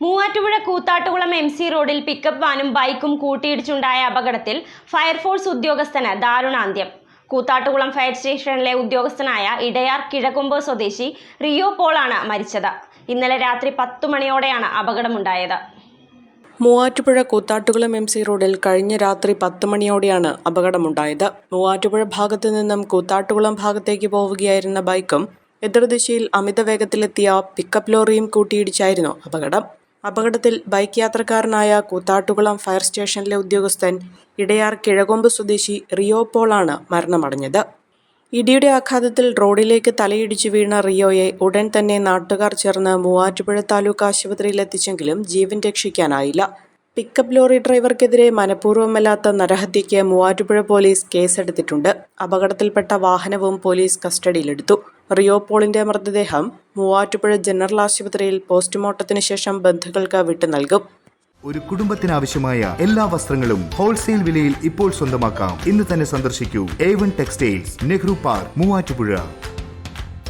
Muvattupuzha Koothattukulam MC റോഡിൽ pickup വാനും ബൈക്കും കൂട്ടിയിടിച്ചുണ്ടായ അപകടത്തിൽ ഫയർഫോഴ്സ് ഉദ്യോഗസ്ഥന് ദാരുണാന്ത്യം. കൂത്താട്ടുകുളം ഫയർ സ്റ്റേഷനിലെ ഉദ്യോഗസ്ഥനായ ഇടയാർ കിഴക്കൊമ്പ് സ്വദേശി റിയോ പോളാണ് മരിച്ചത്. ഇന്നലെ രാത്രി 10 മണിയോടെയാണ് അപകടമുണ്ടായത്. മൂവാറ്റുപുഴ കൂത്താട്ടുകുളം MC റോഡിൽ കഴിഞ്ഞ രാത്രി 10 മണിയോടെയാണ് അപകടമുണ്ടായത്. മൂവാറ്റുപുഴ ഭാഗത്തു നിന്നും കൂത്താട്ടുകുളം ഭാഗത്തേക്ക് പോവുകയായിരുന്ന ബൈക്കും എതിർദിശയിൽ അമിത വേഗത്തിലെത്തിയ പിക്കപ്പ് ലോറിയും കൂട്ടിയിടിച്ചായിരുന്നു അപകടം. അപകടത്തിൽ ബൈക്ക് യാത്രക്കാരനായ കൂത്താട്ടുകുളം ഫയർ സ്റ്റേഷനിലെ ഉദ്യോഗസ്ഥൻ ഇടയാർ കിഴകൊമ്പ് സ്വദേശി റിയോ പോളാണ് മരണമടഞ്ഞത്. ഇടിയുടെ ആഘാതത്തിൽ റോഡിലേക്ക് തലയിടിച്ചു വീണ റിയോയെ ഉടൻ തന്നെ നാട്ടുകാർ ചേർന്ന് മൂവാറ്റുപുഴ താലൂക്ക് ആശുപത്രിയിൽ എത്തിച്ചെങ്കിലും ജീവൻ രക്ഷിക്കാനായില്ല. പിക്കപ്പ് ലോറി ഡ്രൈവർക്കെതിരെ മനഃപൂർവ്വമല്ലാത്ത നരഹത്യയ്ക്ക് മൂവാറ്റുപുഴ പോലീസ് കേസെടുത്തിട്ടുണ്ട്. അപകടത്തിൽപ്പെട്ട വാഹനവും പോലീസ് കസ്റ്റഡിയിലെടുത്തു. റിയോ പോളിന്റെ മൃതദേഹം മൂവാറ്റുപുഴ ജനറൽ ആശുപത്രിയിൽ പോസ്റ്റ്മോർട്ടത്തിന് ശേഷം ബന്ധുക്കൾക്ക് വിട്ടു നൽകും. ഒരു കുടുംബത്തിനാവശ്യമായ എല്ലാ വസ്ത്രങ്ങളും ഹോൾസെയിൽ വിലയിൽ ഇപ്പോൾ സ്വന്തമാക്കാം. ഇന്ന് തന്നെ സന്ദർശിക്കൂ A1 textiles, Nehru park, Muvattupuzha.